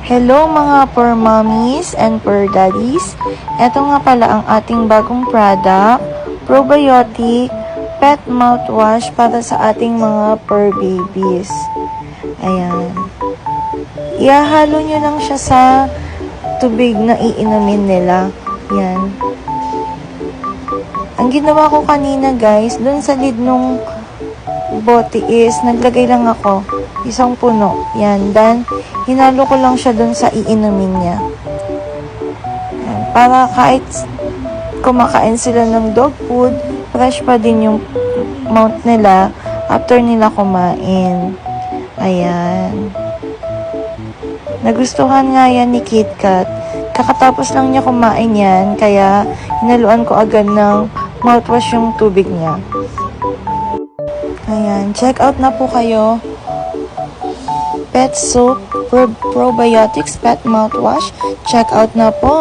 Hello mga fur mommies and fur daddies. Ito nga pala ang ating bagong product, probiotic pet mouthwash para sa ating mga fur babies. Ayan. Ihahalo nyo lang siya sa tubig na iinumin nila. Yan. Ang ginawa ko kanina guys, dun sa lid nung bote is, naglagay lang ako isang puno. Yan. Then, hinalo ko lang siya dun sa iinumin niya. Yan. Para kahit kumakain sila ng dog food, fresh pa din yung mouth nila after nila kumain. Ayan. Nagustuhan nga yan ni KitKat. Kakatapos lang niya kumain yan, kaya hinaluan ko agad ng mouthwash yung tubig niya. Ayan, check out na po kayo. Pet Soap Probiotics Pet Mouthwash. Check out na po.